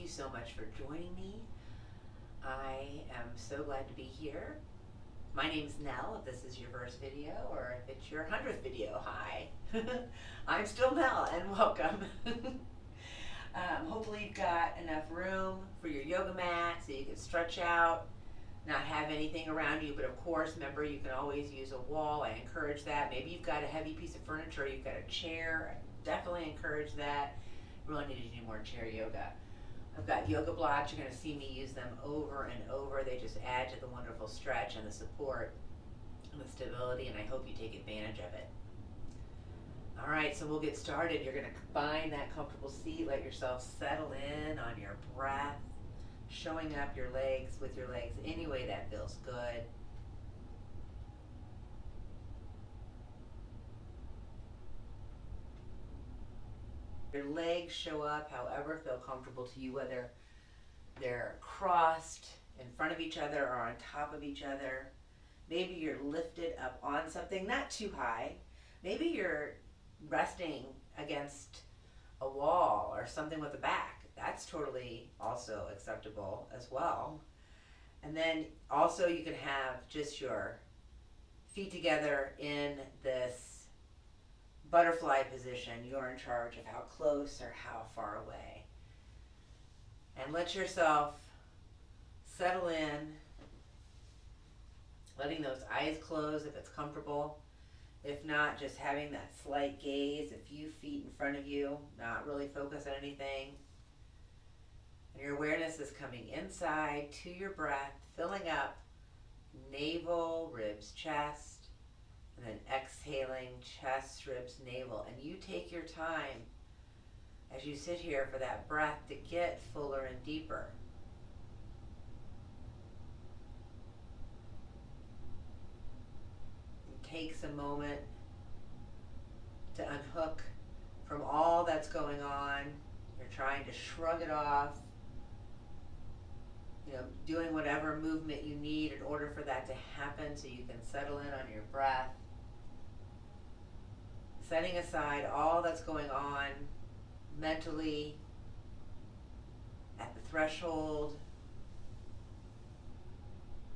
you so much for joining me. I am so glad to be here. My name's Nell, if this is your first video, or if it's your 100th video, hi. I'm still Nell, and welcome. Hopefully you've got enough room for your yoga mat so you can stretch out, not have anything around you, but of course, remember, you can always use a wall. I encourage that. Maybe you've got a heavy piece of furniture, you've got a chair. I definitely encourage that. Really need to do more chair yoga. I've got yoga blocks. You're going to see me use them over and over. They just add to the wonderful stretch and the support and the stability, and I hope you take advantage of it. All right, so we'll get started. You're going to find that comfortable seat. Let yourself settle in on your breath, showing up your legs with your legs any way that feels good. Your legs show up however feel comfortable to you, whether they're crossed in front of each other or on top of each other. Maybe you're lifted up on something, not too high. Maybe you're resting against a wall or something with a back. That's totally also acceptable as well. And then also you can have just your feet together in this butterfly position. You're in charge of how close or how far away. And let yourself settle in, letting those eyes close if it's comfortable. If not, just having that slight gaze a few feet in front of you, not really focus on anything. And your awareness is coming inside to your breath, filling up navel, ribs, chest, and then exhaling, chest, ribs, navel. And you take your time as you sit here for that breath to get fuller and deeper. It takes a moment to unhook from all that's going on. You're trying to shrug it off, doing whatever movement you need in order for that to happen so you can settle in on your breath. Setting aside all that's going on mentally at the threshold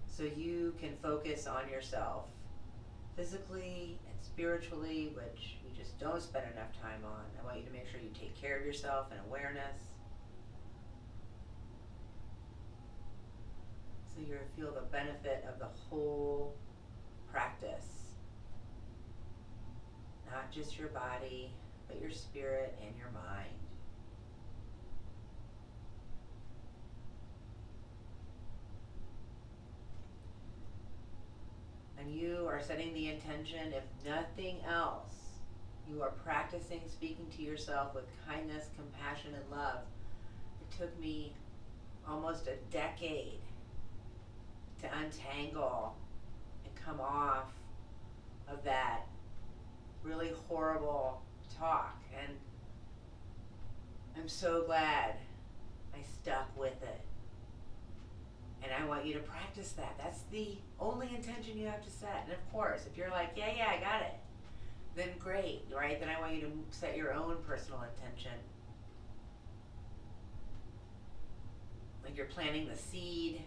so you can focus on yourself physically and spiritually, which we just don't spend enough time on. I want you to make sure you take care of yourself and awareness so you feel the benefit of the whole practice. Not just your body, but your spirit and your mind. And you are setting the intention, if nothing else, you are practicing speaking to yourself with kindness, compassion, and love. It took me almost a decade to untangle and come off of that really horrible talk, and I'm so glad I stuck with it. And I want you to practice that. That's the only intention you have to set. And of course, if you're like, yeah, I got it, then great, right? Then I want you to set your own personal intention. Like you're planting the seed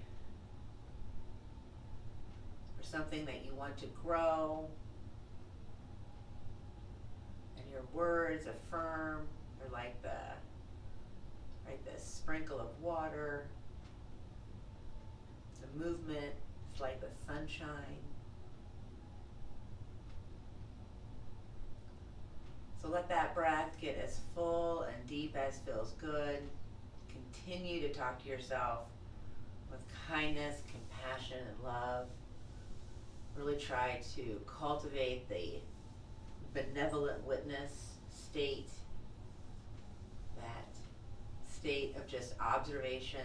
for something that you want to grow. Your words affirm, they're like the sprinkle of water. The movement is like the sunshine. So let that breath get as full and deep as feels good. Continue to talk to yourself with kindness, compassion, and love. Really try to cultivate the benevolent witness state, that state of just observation.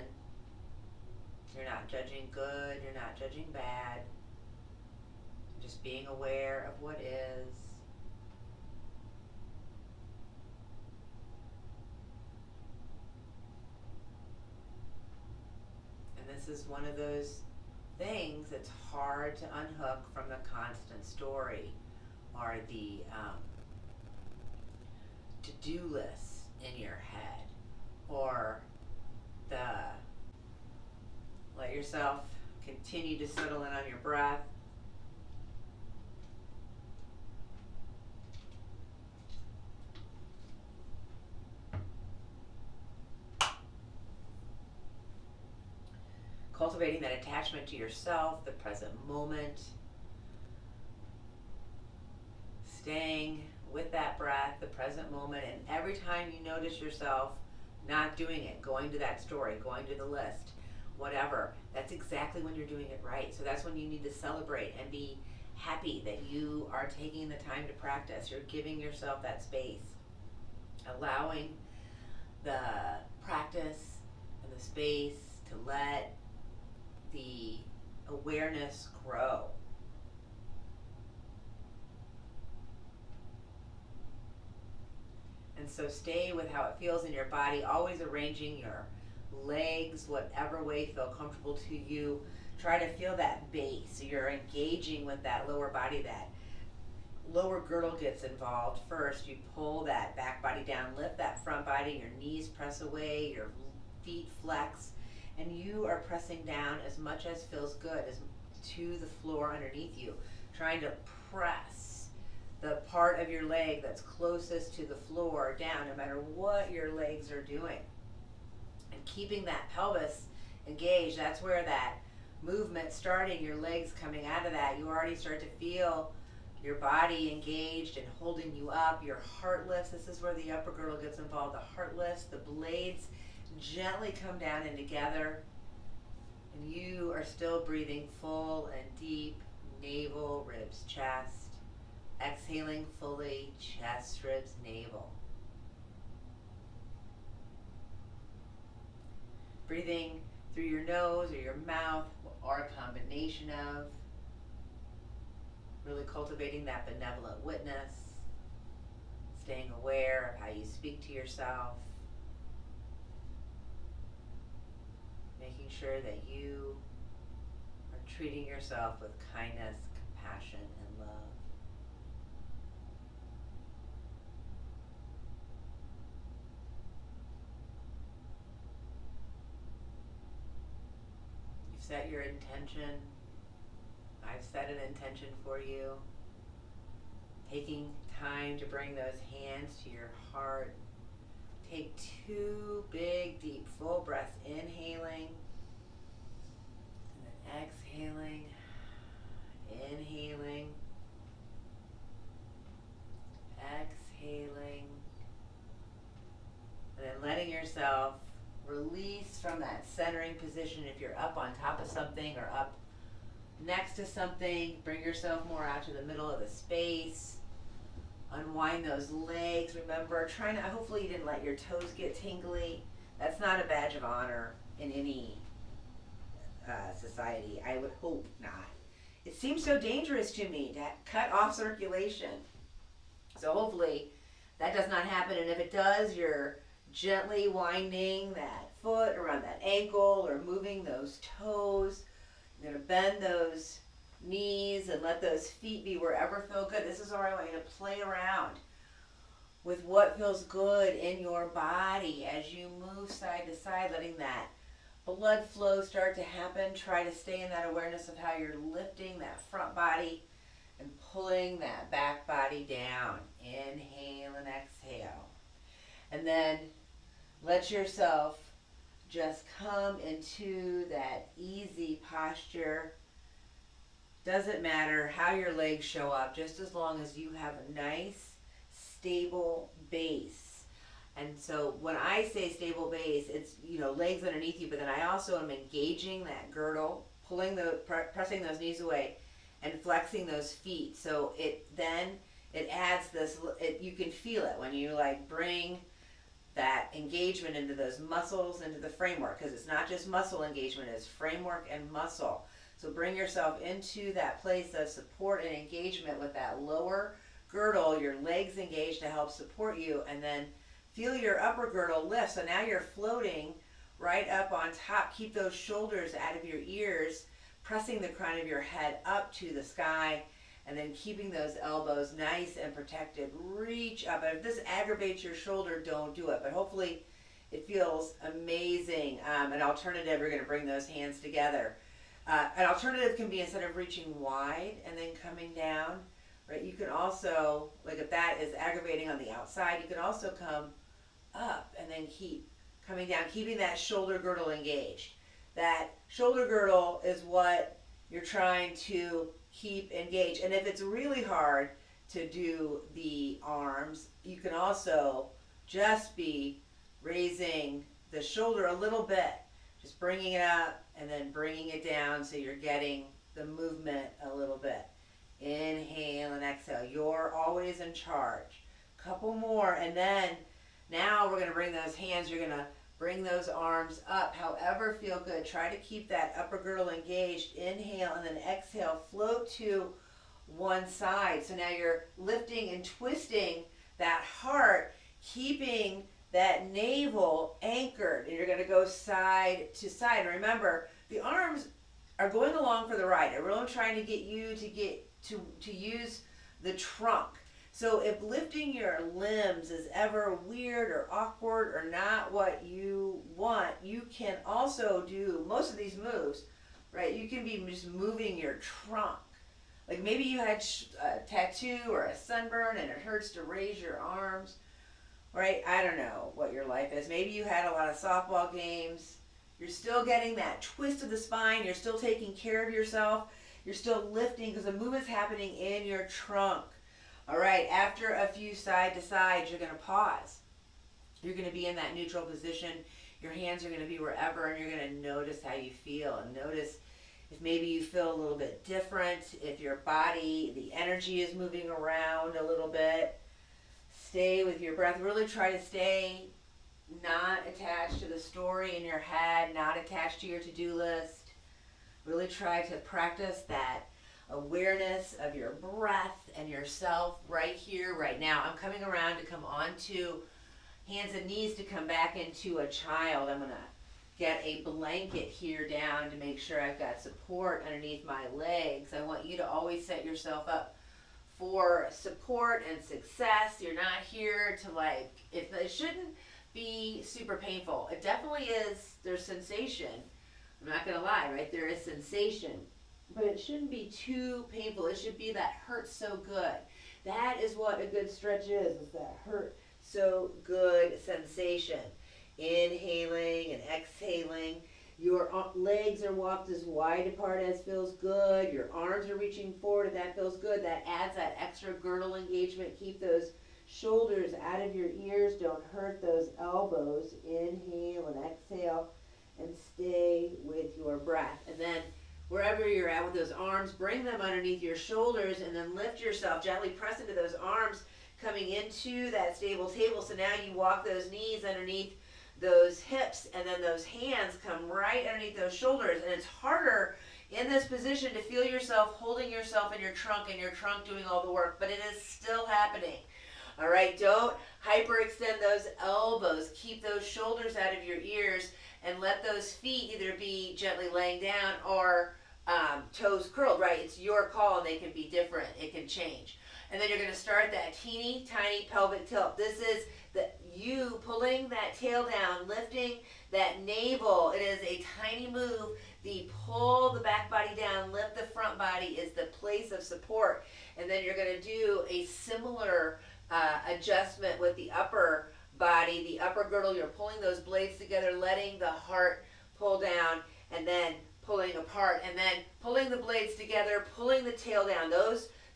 You're not judging good, you're not judging bad, you're just being aware of what is. And this is one of those things that's hard to unhook from the constant story, or the to-do lists in your head, or the yourself continue to settle in on your breath. Cultivating that attachment to yourself, the present moment. Staying with that breath, the present moment, and every time you notice yourself not doing it, going to that story, going to the list, whatever, that's exactly when you're doing it right. So that's when you need to celebrate and be happy that you are taking the time to practice. You're giving yourself that space, allowing the practice and the space to let the awareness grow. And so stay with how it feels in your body, always arranging your legs whatever way you feel comfortable to you. Try to feel that base. So you're engaging with that lower body. That lower girdle gets involved first. You pull that back body down, lift that front body, your knees press away, your feet flex, and you are pressing down as much as feels good as to the floor underneath you, trying to press the part of your leg that's closest to the floor down, no matter what your legs are doing. And keeping that pelvis engaged, that's where that movement starting, your legs coming out of that, you already start to feel your body engaged and holding you up. Your heart lifts. This is where the upper girdle gets involved. The heart lifts, the blades gently come down and together, and you are still breathing full and deep, navel, ribs, chest. Exhaling fully, chest, ribs, navel. Breathing through your nose or your mouth, or a combination of. Really cultivating that benevolent witness. Staying aware of how you speak to yourself. Making sure that you are treating yourself with kindness, compassion, and love. You've set your intention. I've set an intention for you. Taking time to bring those hands to your heart. Take 2 big, deep, full breaths, inhaling, and then exhaling, inhaling, exhaling, and then letting yourself release from that centering position. If you're up on top of something or up next to something, bring yourself more out to the middle of the space. Unwind those legs. Remember, hopefully you didn't let your toes get tingly. That's not a badge of honor in any society. I would hope not. It seems so dangerous to me to cut off circulation. So hopefully that does not happen. And if it does, you're gently winding that foot around that ankle or moving those toes. You're going to bend those knees and let those feet be wherever feel good. This is where I want you to play around with what feels good in your body as you move side to side, letting that blood flow start to happen. Try to stay in that awareness of how you're lifting that front body and pulling that back body down. Inhale and exhale. And then let yourself just come into that easy posture. Doesn't matter how your legs show up, just as long as you have a nice, stable base. And so when I say stable base, it's, legs underneath you, but then I also am engaging that girdle, pressing those knees away, and flexing those feet. So it adds this, you can feel it when you bring that engagement into those muscles, into the framework, because it's not just muscle engagement, it's framework and muscle. So bring yourself into that place of support and engagement with that lower girdle, your legs engaged to help support you, and then feel your upper girdle lift. So now you're floating right up on top. Keep those shoulders out of your ears, pressing the crown of your head up to the sky, and then keeping those elbows nice and protected. Reach up. And if this aggravates your shoulder, don't do it. But hopefully It feels amazing. An alternative, you're going to bring those hands together. An alternative can be, instead of reaching wide and then coming down, right? You can also, like if that is aggravating on the outside, you can also come up and then keep coming down, keeping that shoulder girdle engaged. That shoulder girdle is what you're trying to keep engaged. And if it's really hard to do the arms, you can also just be raising the shoulder a little bit, just bringing it up and then bringing it down so you're getting the movement a little bit. Inhale and exhale. You're always in charge. Couple more, and then now we're going to bring those hands, you're going to bring those arms up, however feel good. Try to keep that upper girdle engaged. Inhale and then exhale. Float to one side. So now you're lifting and twisting that heart, keeping that navel anchored, and you're going to go side to side. And remember, the arms are going along for the ride. I'm really trying to get you to use the trunk. So if lifting your limbs is ever weird or awkward or not what you want, you can also do most of these moves, right? You can be just moving your trunk. Like maybe you had a tattoo or a sunburn and it hurts to raise your arms, right? I don't know what your life is. Maybe you had a lot of softball games. You're still getting that twist of the spine. You're still taking care of yourself. You're still lifting because the movement's happening in your trunk. All right, after a few side to sides, you're going to pause. You're going to be in that neutral position. Your hands are going to be wherever, and you're going to notice how you feel. And notice if maybe you feel a little bit different, if your body, the energy is moving around a little bit. Stay with your breath. Really try to stay not attached to the story in your head, not attached to your to-do list. Really try to practice that awareness of your breath and yourself right here, right now. I'm coming around to come onto hands and knees to come back into a child. I'm going to get a blanket here down to make sure I've got support underneath my legs. I want you to always set yourself up for support and success. You're not here to it shouldn't be super painful. It definitely is. There's sensation. I'm not going to lie, right? There is sensation. But it shouldn't be too painful. It should be that hurt so good. That is what a good stretch is that hurt so good sensation. Inhaling and exhaling. Your legs are walked as wide apart as feels good. Your arms are reaching forward if that feels good. That adds that extra girdle engagement. Keep those shoulders out of your ears. Don't hurt those elbows. Inhale and exhale and stay with your breath. And then wherever you're at with those arms, bring them underneath your shoulders and then lift yourself. Gently press into those arms coming into that stable table. So now you walk those knees underneath those hips, and then those hands come right underneath those shoulders. And it's harder in this position to feel yourself holding yourself in your trunk and your trunk doing all the work, but it is still happening. All right, don't hyperextend those elbows. Keep those shoulders out of your ears and let those feet either be gently laying down or toes curled, right? It's your call, and they can be different. It can change. And then you're going to start that teeny tiny pelvic tilt. This is you pulling that tail down, lifting that navel. It is a tiny move. The pull the back body down, lift the front body is the place of support. And then you're going to do a similar adjustment with the upper body, the upper girdle. You're pulling those blades together, letting the heart pull down, and then pulling apart, and then pulling the blades together, pulling the tail down.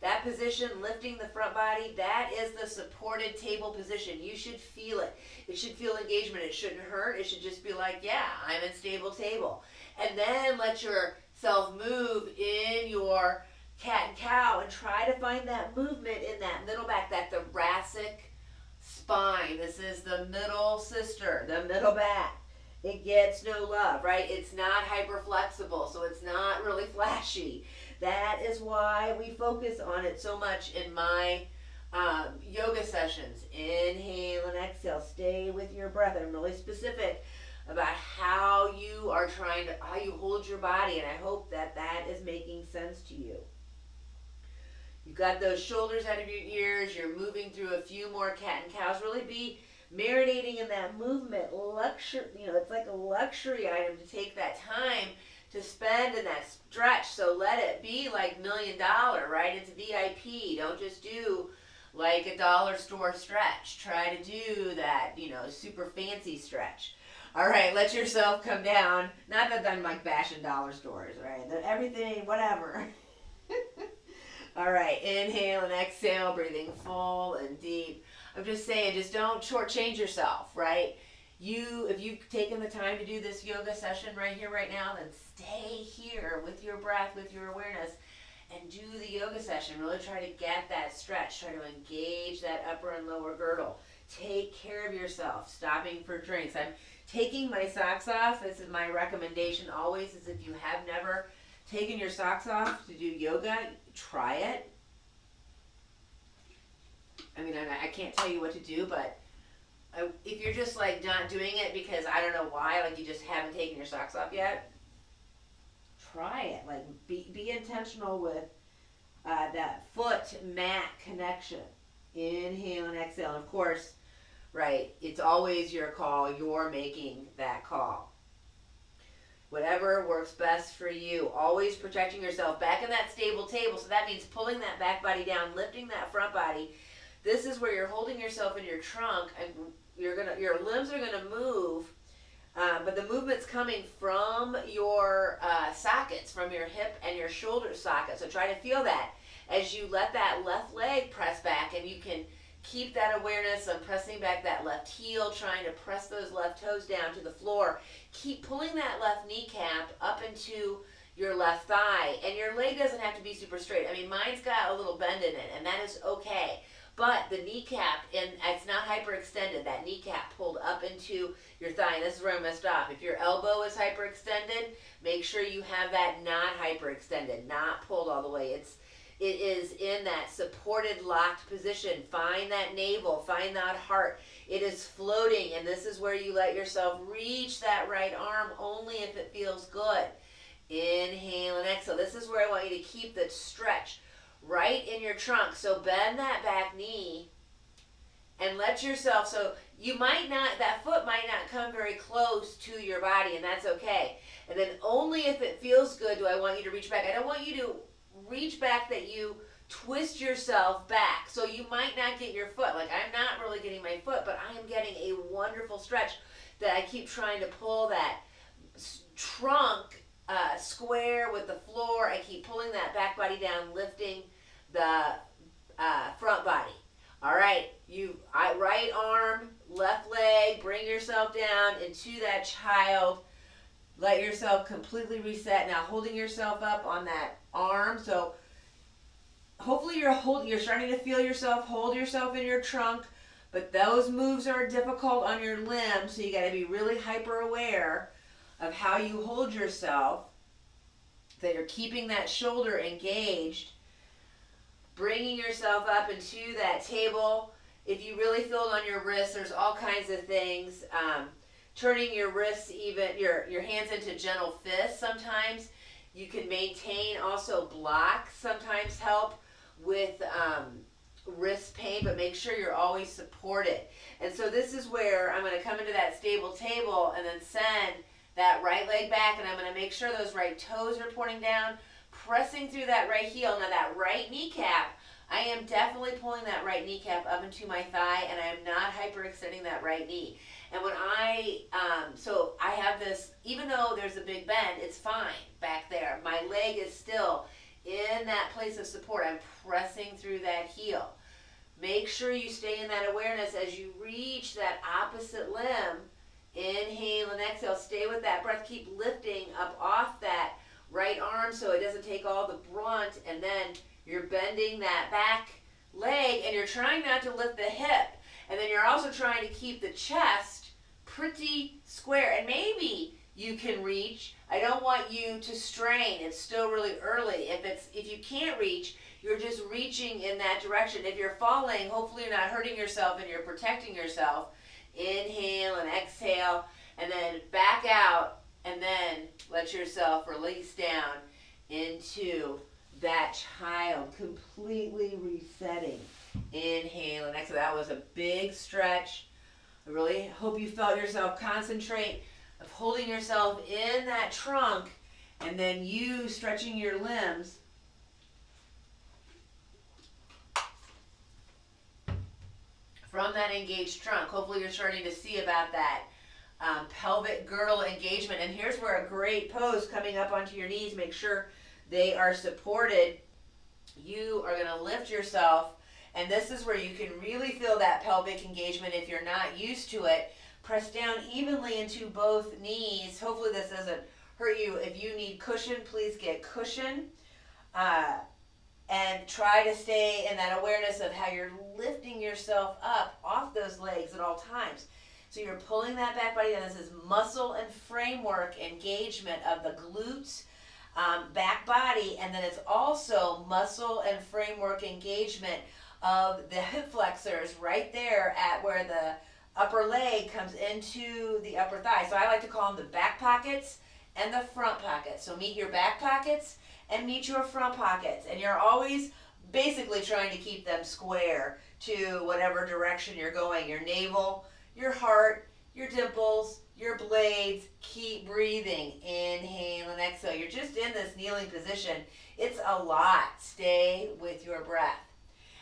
That position, lifting the front body, that is the supported table position. You should feel it. It should feel engagement. It shouldn't hurt. It should just be like, yeah, I'm in stable table. And then let yourself move in your cat and cow and try to find that movement in that middle back, that thoracic spine. This is the middle sister, the middle back. It gets no love, right? It's not hyper flexible, so it's not really flashy. That is why we focus on it so much in my yoga sessions. Inhale and exhale. Stay with your breath. I'm really specific about how you hold your body, and I hope that is making sense to you. You've got those shoulders out of your ears. You're moving through a few more cat and cows. Really be marinating in that movement, luxury, it's like a luxury item to take that time to spend in that stretch. So let it be like $1 million, right? It's VIP. Don't just do like a dollar store stretch. Try to do that, super fancy stretch. All right, let yourself come down. Not that I'm like bashing dollar stores, right? Everything, whatever. All right, inhale and exhale, breathing full and deep. I'm just saying, just don't shortchange yourself, right? If you've taken the time to do this yoga session right here, right now, then stay here with your breath, with your awareness, and do the yoga session. Really try to get that stretch. Try to engage that upper and lower girdle. Take care of yourself. Stopping for drinks. I'm taking my socks off. This is my recommendation always, is if you have never taken your socks off to do yoga, try it. I mean, I can't tell you what to do, but if you're just like not doing it because I don't know why, like you just haven't taken your socks off yet, try it. Like be intentional with that foot mat connection. Inhale and exhale. And of course, right, it's always your call. You're making that call. Whatever works best for you. Always protecting yourself. Back in that stable table. So that means pulling that back body down, lifting that front body. This is where you're holding yourself in your trunk, and your limbs are gonna move, but the movement's coming from your sockets, from your hip and your shoulder socket. So try to feel that as you let that left leg press back, and you can keep that awareness of pressing back that left heel, trying to press those left toes down to the floor. Keep pulling that left kneecap up into your left thigh, and your leg doesn't have to be super straight. I mean, mine's got a little bend in it, and that is okay. But the kneecap, and it's not hyperextended, that kneecap pulled up into your thigh. And this is where I messed up. If your elbow is hyperextended, make sure you have that not hyperextended, not pulled all the way. It is in that supported, locked position. Find that navel, find that heart. It is floating, and this is where you let yourself reach that right arm only if it feels good. Inhale and exhale. This is where I want you to keep the stretch right in your trunk. So bend that back knee and let yourself, so you might not, that foot might not come very close to your body, and that's okay. And then only if it feels good do I want you to reach back. I don't want you to reach back that you twist yourself back. So you might not get your foot, like I'm not really getting my foot, but I am getting a wonderful stretch that I keep trying to pull that trunk square with the floor. I keep pulling that back body down, lifting the front body. All right, right arm, left leg, bring yourself down into that child. Let yourself completely reset. Now holding yourself up on that arm. So hopefully you're starting to feel yourself, hold yourself in your trunk, but those moves are difficult on your limbs, so you got to be really hyper aware of how you hold yourself, that you're keeping that shoulder engaged, bringing yourself up into that table. If you really feel it on your wrists, there's all kinds of things. Turning your wrists, even your hands into gentle fists sometimes. You can maintain also blocks sometimes help with wrist pain, but make sure you're always supported. And so this is where I'm going to come into that stable table and then send that right leg back, and I'm going to make sure those right toes are pointing down, pressing through that right heel. Now that right kneecap, I am definitely pulling that right kneecap up into my thigh, and I am not hyperextending that right knee. And when so I have this, even though there's a big bend, it's fine back there. My leg is still in that place of support. I'm pressing through that heel. Make sure you stay in that awareness as you reach that opposite limb. Inhale and exhale. Stay with that breath. Keep lifting up off that right arm so it doesn't take all the brunt, and then you're bending that back leg, and you're trying not to lift the hip, and then you're also trying to keep the chest pretty square, and maybe you can reach. I don't want you to strain. It's still really early. If you can't reach, you're just reaching in that direction. If you're falling, hopefully you're not hurting yourself and you're protecting yourself. Inhale and exhale, and then back out, and then let yourself release down into that child, completely resetting. Inhale and exhale. That was a big stretch. I really hope you felt yourself concentrate of holding yourself in that trunk and then you stretching your limbs from that engaged trunk. Hopefully you're starting to see about that pelvic girdle engagement. And here's where a great pose coming up onto your knees. Make sure they are supported. You are going to lift yourself, and this is where you can really feel that pelvic engagement if you're not used to it. Press down evenly into both knees. Hopefully this doesn't hurt you. If you need cushion, please get cushion. And try to stay in that awareness of how you're lifting yourself up off those legs at all times. So you're pulling that back body down. This is muscle and framework engagement of the glutes, back body, and then it's also muscle and framework engagement of the hip flexors right there at where the upper leg comes into the upper thigh. So I like to call them the back pockets and the front pockets. So meet your back pockets and meet your front pockets, and you're always basically trying to keep them square to whatever direction you're going. Your navel, your heart, your dimples, your blades. Keep breathing. Inhale and exhale. You're just in this kneeling position. It's a lot. Stay with your breath.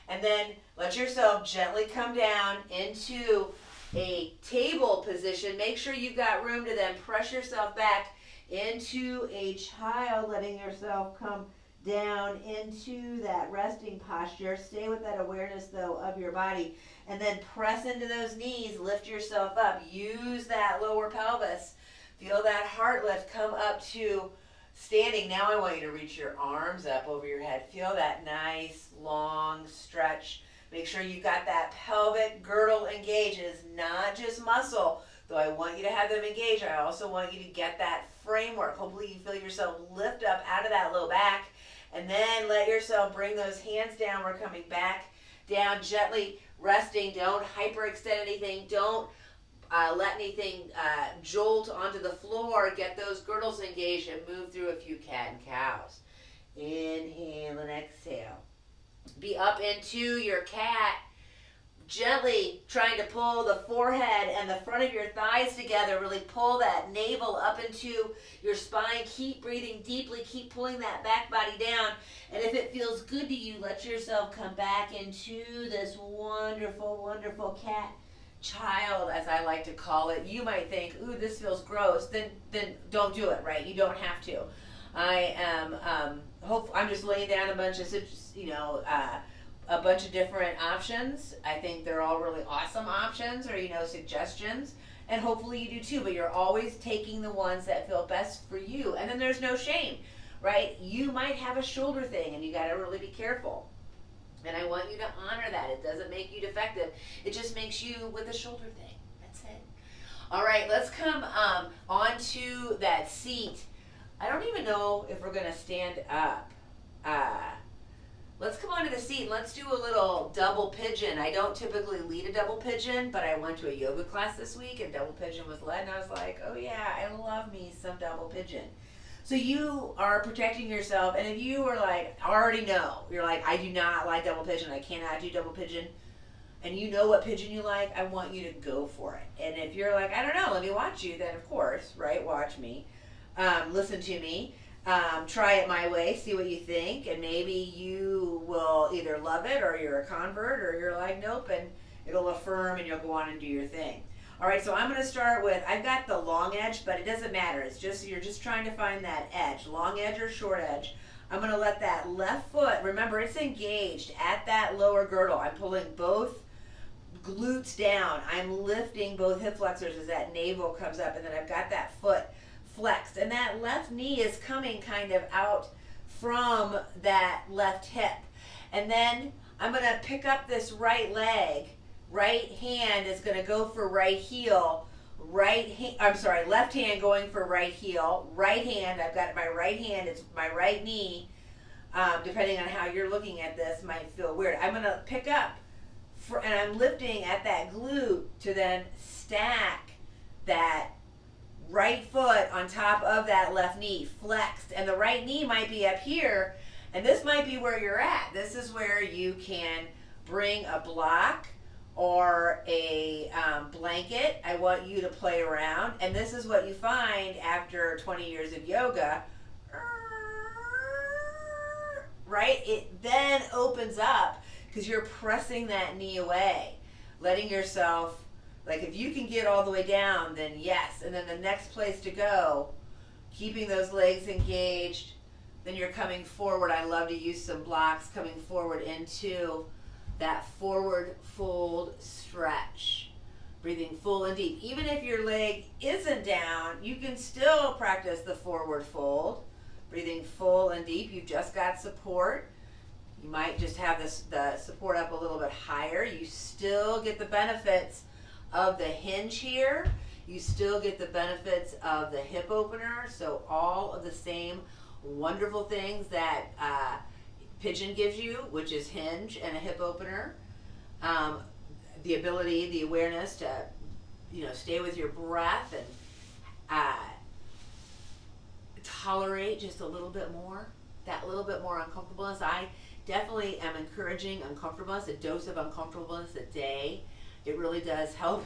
And then let yourself gently come down into a table position. Make sure you've got room to then press yourself back into a child, letting yourself come down into that resting posture. Stay with that awareness though of your body, and then press into those knees. Lift yourself up. Use that lower pelvis. Feel that heart lift. Come up to standing. Now I want you to reach your arms up over your head. Feel that nice long stretch. Make sure you've got that pelvic girdle engaged. It is not just muscle. Though I want you to have them engaged, I also want you to get that framework. Hopefully you feel yourself lift up out of that low back, and then let yourself bring those hands down. We're coming back down, gently resting. Don't hyperextend anything. Don't let anything jolt onto the floor. Get those girdles engaged and move through a few cat and cows. Inhale and exhale. Be up into your cat. Gently trying to pull the forehead and the front of your thighs together. Really pull that navel up into your spine. Keep breathing deeply. Keep pulling that back body down. And if it feels good to you, let yourself come back into this wonderful, wonderful cat child, as I like to call it. You might think, ooh, this feels gross. Then don't do it, right? You don't have to. I am, I'm just laying down a bunch of, a bunch of different options. I think they're all really awesome options or, suggestions. And hopefully you do too, but you're always taking the ones that feel best for you. And then there's no shame, right? You might have a shoulder thing and you got to really be careful. And I want you to honor that. It doesn't make you defective. It just makes you with a shoulder thing. That's it. All right, let's come onto that seat. I don't even know if we're going to stand up. Let's come onto the seat and let's do a little double pigeon. I don't typically lead a double pigeon, but I went to a yoga class this week and double pigeon was led, and I was like, oh yeah, I love me some double pigeon. So you are protecting yourself, and if you are like, already know, you're like, I do not like double pigeon, I cannot do double pigeon, and you know what pigeon you like, I want you to go for it. And if you're like, I don't know, let me watch you, then of course, right, watch me, listen to me. Try it my way, see what you think, and maybe you will either love it or you're a convert or you're like, nope, and it'll affirm and you'll go on and do your thing. All right, so I'm going to start with, I've got the long edge, but it doesn't matter. It's just, you're just trying to find that edge, long edge or short edge. I'm going to let that left foot, remember it's engaged at that lower girdle. I'm pulling both glutes down. I'm lifting both hip flexors as that navel comes up, and then I've got that foot flexed, and that left knee is coming kind of out from that left hip. And then I'm going to pick up this right leg. Right hand is going to go for right heel. Left hand going for right heel. Right hand, I've got my right hand, it's my right knee. Depending on how you're looking at this, might feel weird. I'm going to pick up, and I'm lifting at that glute to then stack that right foot on top of that left knee, flexed. And the right knee might be up here, and this might be where you're at. This is where you can bring a block or a blanket. I want you to play around. And this is what you find after 20 years of yoga, right? It then opens up because you're pressing that knee away, letting yourself, like if you can get all the way down, then yes. And then the next place to go, keeping those legs engaged, then you're coming forward. I love to use some blocks coming forward into that forward fold stretch. Breathing full and deep. Even if your leg isn't down, you can still practice the forward fold. Breathing full and deep. You've just got support. You might just have the support up a little bit higher. You still get the benefits of the hinge here. You still get the benefits of the hip opener. So all of the same wonderful things that Pigeon gives you, which is hinge and a hip opener. The ability, the awareness to, stay with your breath and tolerate just a little bit more, that little bit more uncomfortableness. I definitely am encouraging uncomfortableness, a dose of uncomfortableness a day. It really does help.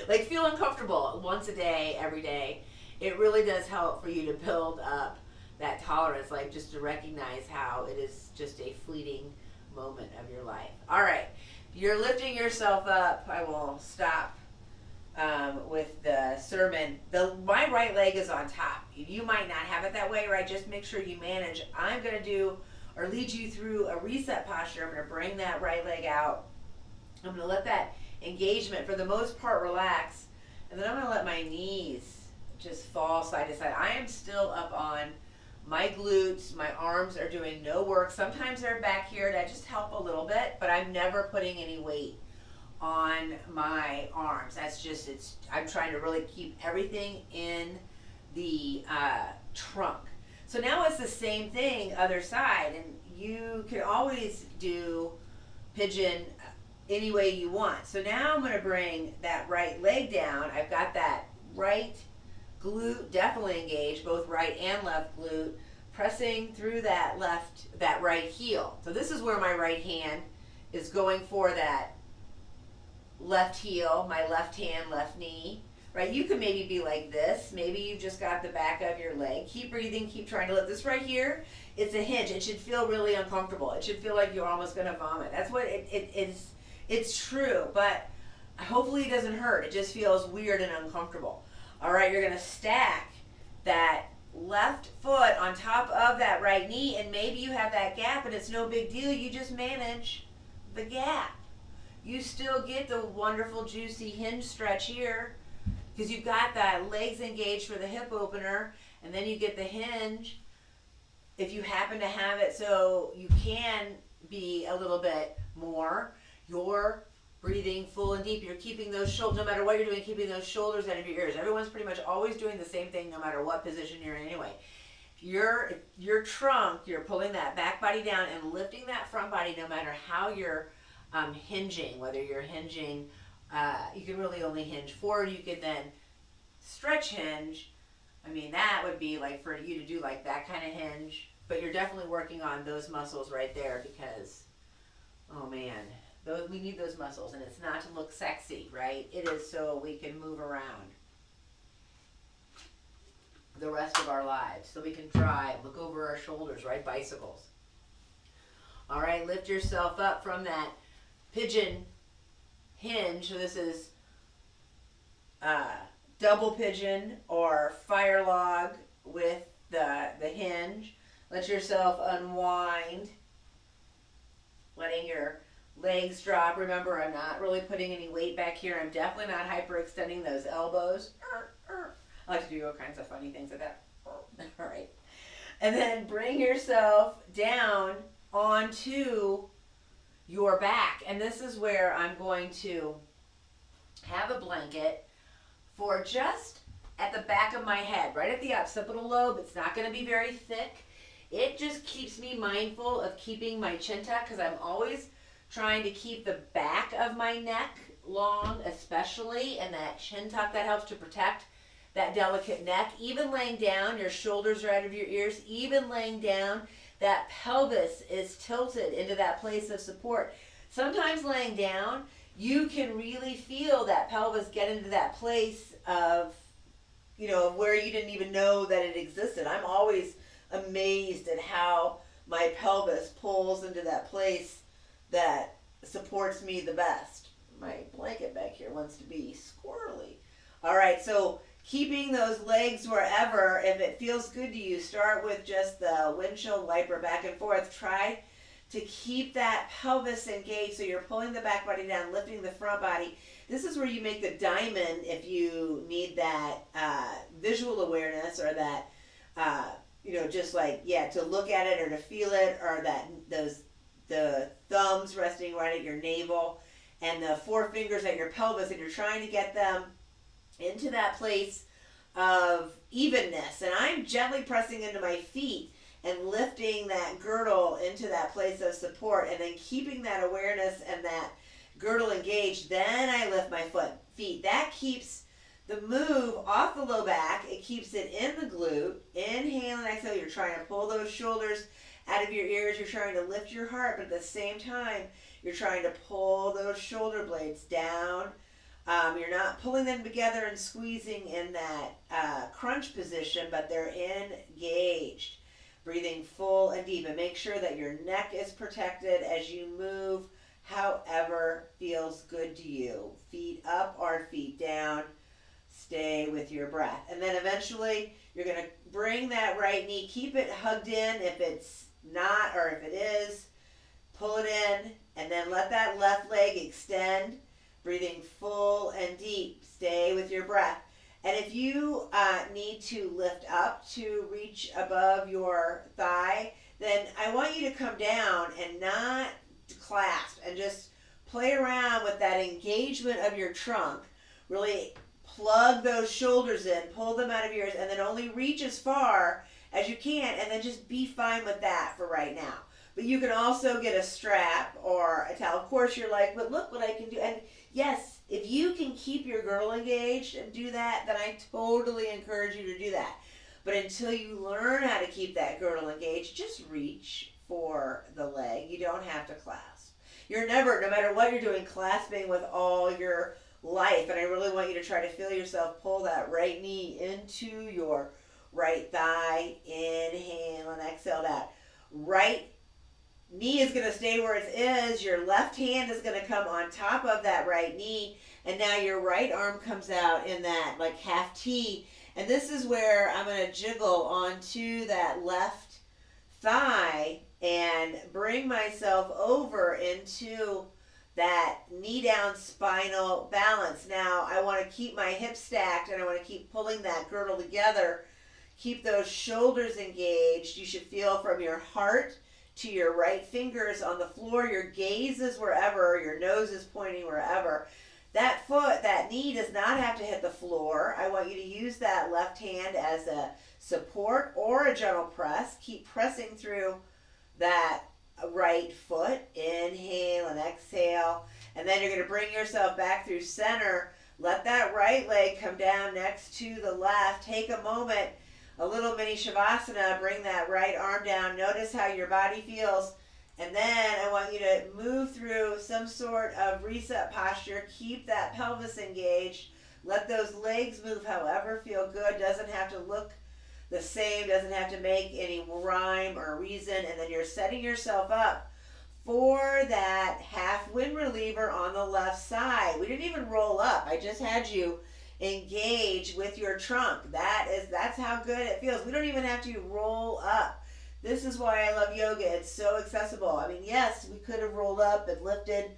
Like feel uncomfortable once a day, every day. It really does help for you to build up that tolerance, like just to recognize how it is just a fleeting moment of your life. All right, you're lifting yourself up. I will stop with the sermon. My right leg is on top. You might not have it that way, right? Just make sure you manage. I'm going to do or lead you through a reset posture. I'm going to bring that right leg out. I'm going to let that engagement, for the most part, relax. And then I'm going to let my knees just fall side to side. I am still up on my glutes. My arms are doing no work. Sometimes they're back here to just help a little bit, but I'm never putting any weight on my arms. That's just, I'm trying to really keep everything in the trunk. So now it's the same thing, other side, and you can always do Pigeon any way you want. So now I'm going to bring that right leg down. I've got that right glute definitely engaged, both right and left glute, pressing through that right heel. So this is where my right hand is going for that left heel, my left hand, left knee, right? You can maybe be like this. Maybe you've just got the back of your leg. Keep breathing, keep trying to lift. This right here, it's a hinge. It should feel really uncomfortable. It should feel like you're almost going to vomit. That's what it is. It's true, but hopefully it doesn't hurt. It just feels weird and uncomfortable. All right, you're going to stack that left foot on top of that right knee, and maybe you have that gap and it's no big deal. You just manage the gap. You still get the wonderful juicy hinge stretch here because you've got that legs engaged for the hip opener, and then you get the hinge if you happen to have it so you can be a little bit more. You're breathing full and deep. You're keeping those shoulders, no matter what you're doing, keeping those shoulders out of your ears. Everyone's pretty much always doing the same thing no matter what position you're in anyway. Your trunk, you're pulling that back body down and lifting that front body no matter how you're hinging, whether you're hinging, you can really only hinge forward. You can then stretch hinge. I mean, that would be like for you to do like that kind of hinge, but you're definitely working on those muscles right there because, oh man, we need those muscles, and it's not to look sexy, right? It is so we can move around the rest of our lives, so we can drive, look over our shoulders, ride bicycles. All right, lift yourself up from that Pigeon hinge. So this is double Pigeon or fire log with the hinge. Let yourself unwind, letting your legs drop. Remember, I'm not really putting any weight back here. I'm definitely not hyperextending those elbows. I like to do all kinds of funny things like that. All right. And then bring yourself down onto your back. And this is where I'm going to have a blanket for just at the back of my head, right at the occipital lobe. It's not going to be very thick. It just keeps me mindful of keeping my chin tuck because I'm always trying to keep the back of my neck long, especially, and that chin tuck, that helps to protect that delicate neck. Even laying down, your shoulders are out of your ears. Even laying down, that pelvis is tilted into that place of support. Sometimes laying down, you can really feel that pelvis get into that place of, where you didn't even know that it existed. I'm always amazed at how my pelvis pulls into that place that supports me the best. My blanket back here wants to be squirrely. All right, so keeping those legs wherever, if it feels good to you, start with just the windshield wiper back and forth. Try to keep that pelvis engaged so you're pulling the back body down, lifting the front body. This is where you make the diamond if you need that visual awareness, or that, just like, to look at it or to feel it, or that the thumbs resting right at your navel and the four fingers at your pelvis, and you're trying to get them into that place of evenness. And I'm gently pressing into my feet and lifting that girdle into that place of support, and then keeping that awareness and that girdle engaged. Then I lift my feet. That keeps the move off the low back. It keeps it in the glute. Inhale and exhale. You're trying to pull those shoulders out of your ears. You're trying to lift your heart, but at the same time, you're trying to pull those shoulder blades down. You're not pulling them together and squeezing in that crunch position, but they're engaged. Breathing full and deep, and make sure that your neck is protected as you move however feels good to you. Feet up or feet down. Stay with your breath. And then eventually you're going to bring that right knee, keep it hugged in if it's not, or if it is, pull it in, and then let that left leg extend. Breathing full and deep. Stay with your breath. And if you need to lift up to reach above your thigh, then I want you to come down and not clasp, and just play around with that engagement of your trunk. Really plug those shoulders in, pull them out of yours, and then only reach as far as you can, and then just be fine with that for right now. But you can also get a strap or a towel. Of course, you're like, but look what I can do. And yes, if you can keep your girdle engaged and do that, then I totally encourage you to do that. But until you learn how to keep that girdle engaged, just reach for the leg. You don't have to clasp. You're never, no matter what you're doing, clasping with all your life. And I really want you to try to feel yourself pull that right knee into your right thigh. Inhale and exhale that. Right knee is going to stay where it is. Your left hand is going to come on top of that right knee. And now your right arm comes out in that like half T. And this is where I'm going to jiggle onto that left thigh and bring myself over into that knee down spinal balance. Now I want to keep my hips stacked, and I want to keep pulling that girdle together. Keep those shoulders engaged. You should feel from your heart to your right fingers on the floor. Your gaze is wherever, your nose is pointing wherever. That foot, that knee does not have to hit the floor. I want you to use that left hand as a support or a gentle press. Keep pressing through that right foot. Inhale and exhale. And then you're going to bring yourself back through center. Let that right leg come down next to the left. Take a moment, a little mini shavasana. Bring that right arm down. Notice how your body feels. And then I want you to move through some sort of reset posture. Keep that pelvis engaged. Let those legs move however feel good. Doesn't have to look the same. Doesn't have to make any rhyme or reason. And then you're setting yourself up for that half wind reliever on the left side. We didn't even roll up. I just had you engage with your trunk. That's how good it feels. We don't even have to roll up. This is why I love yoga. It's so accessible. I mean, yes, we could have rolled up and lifted,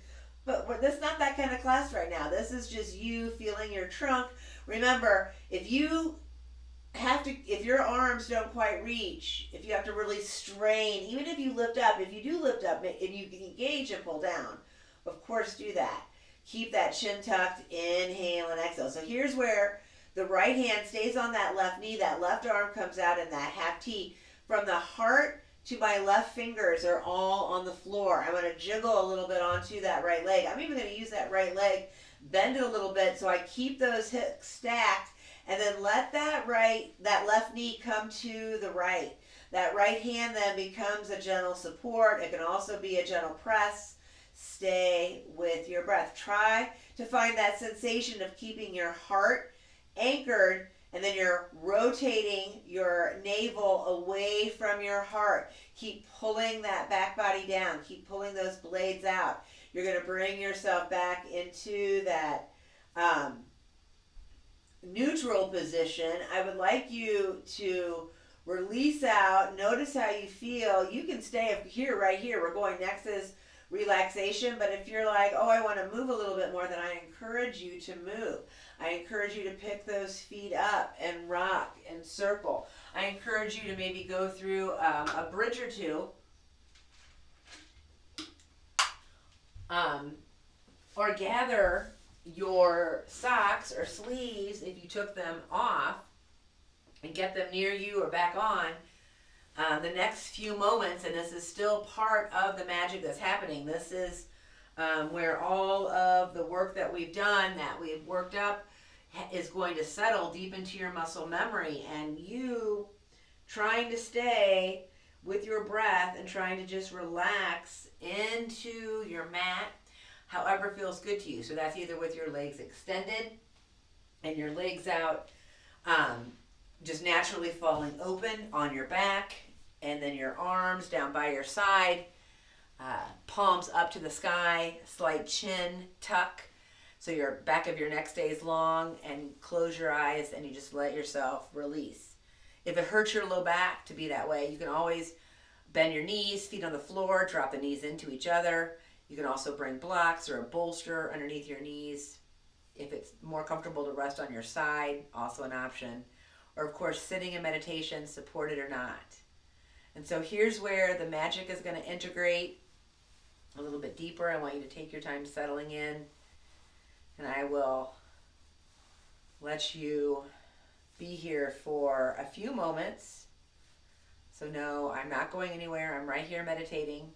but this is not that kind of class right now. This is just you feeling your trunk. Remember, if your arms don't quite reach, if you have to really strain, even if you lift up, if you do lift up and you can engage and pull down, of course do that. Keep that chin tucked, inhale and exhale. So here's where the right hand stays on that left knee, that left arm comes out in that half T. From the heart to my left fingers are all on the floor. I'm going to jiggle a little bit onto that right leg. I'm even going to use that right leg, bend it a little bit so I keep those hips stacked, and then let that left knee come to the right. That right hand then becomes a gentle support. It can also be a gentle press. stay with your breath. Try to find that sensation of keeping your heart anchored, and then you're rotating your navel away from your heart. Keep pulling that back body down. Keep pulling those blades out. You're going to bring yourself back into that neutral position. I would like you to release out. Notice how you feel. You can stay here, right here. We're going next is relaxation. But if you're like, oh, I want to move a little bit more, then I encourage you to move. I encourage you to pick those feet up and rock and circle. I encourage you to maybe go through a bridge or two. Or gather your socks or sleeves if you took them off and get them near you or back on the next few moments. And this is still part of the magic that's happening. This is where all of the work that we've done, that we've worked up, is going to settle deep into your muscle memory. And you trying to stay with your breath and trying to just relax into your mat however feels good to you. So that's either with your legs extended and your legs out, just naturally falling open on your back, and then your arms down by your side, palms up to the sky, slight chin tuck, so your back of your neck stays long, and close your eyes and you just let yourself release. If it hurts your low back to be that way, you can always bend your knees, feet on the floor, drop the knees into each other. You can also bring blocks or a bolster underneath your knees. If it's more comfortable to rest on your side, also an option. Or of course, sitting in meditation, supported or not. And so here's where the magic is going to integrate a little bit deeper. I want you to take your time settling in, and I will let you be here for a few moments. So no, I'm not going anywhere. I'm right here meditating.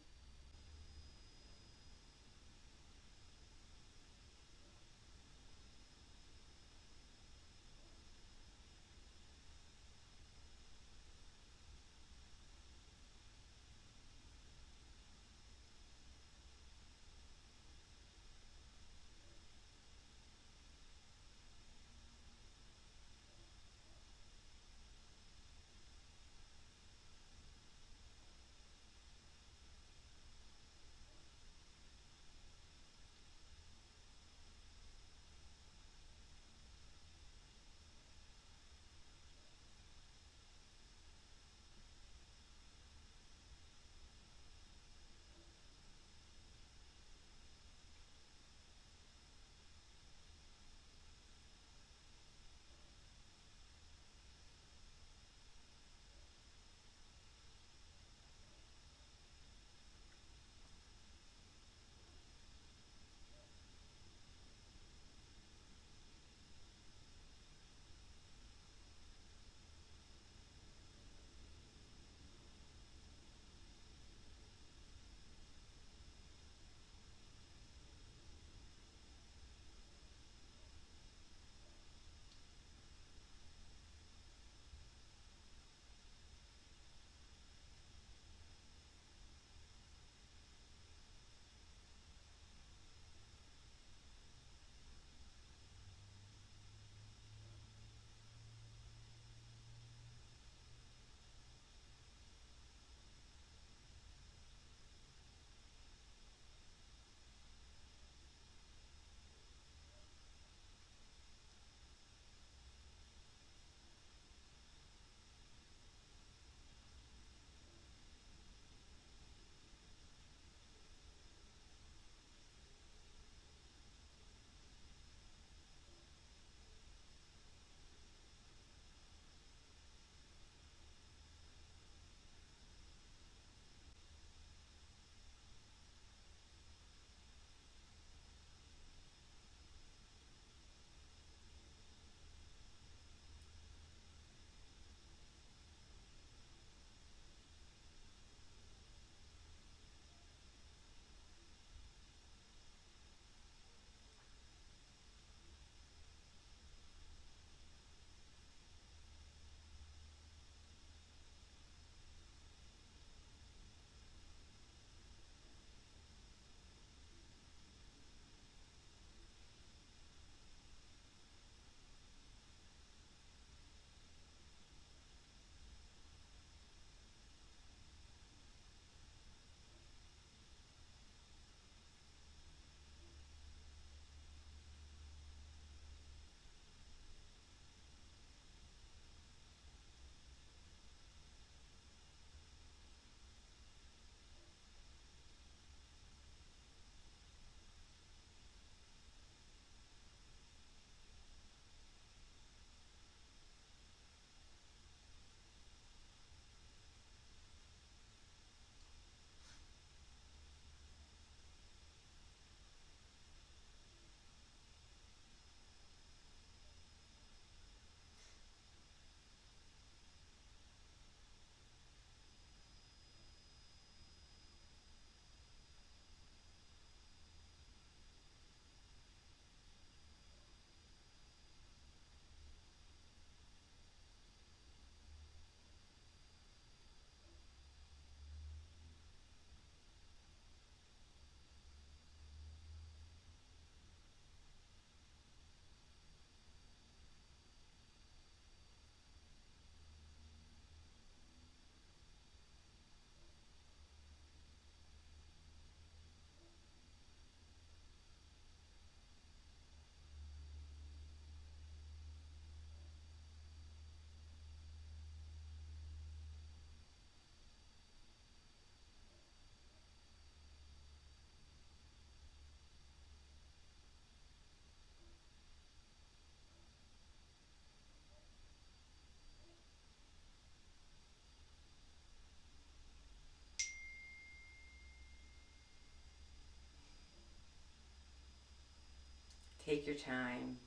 Take your time,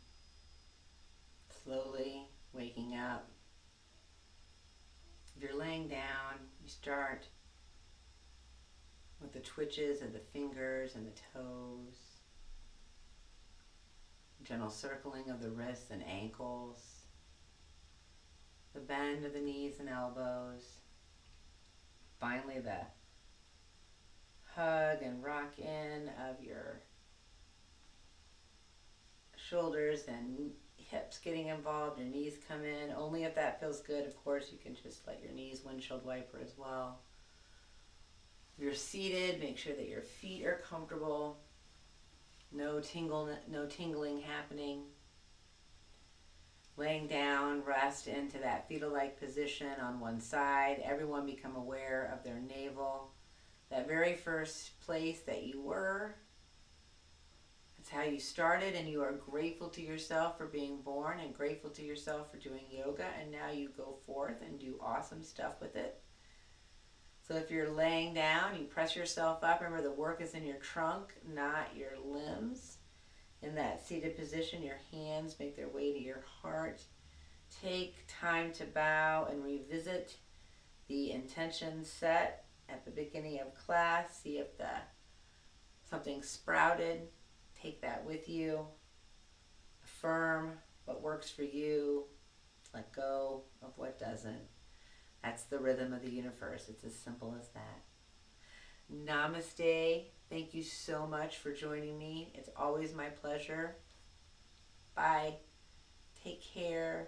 slowly waking up. If you're laying down, you start with the twitches of the fingers and the toes, gentle circling of the wrists and ankles, the bend of the knees and elbows. Finally, the hug and rock in of your shoulders and hips getting involved, your knees come in. Only if that feels good, of course, you can just let your knees windshield wiper as well. If you're seated, make sure that your feet are comfortable. No tingling happening. Laying down, rest into that fetal-like position on one side. Everyone become aware of their navel. That very first place that you were. That's how you started, and you are grateful to yourself for being born and grateful to yourself for doing yoga, and now you go forth and do awesome stuff with it. So if you're laying down, you press yourself up. Remember, the work is in your trunk, not your limbs. In that seated position, your hands make their way to your heart. Take time to bow and revisit the intention set at the beginning of class. See if something sprouted. Take that with you. Affirm what works for you. Let go of what doesn't. That's the rhythm of the universe. It's as simple as that. Namaste. Thank you so much for joining me. It's always my pleasure. Bye. Take care.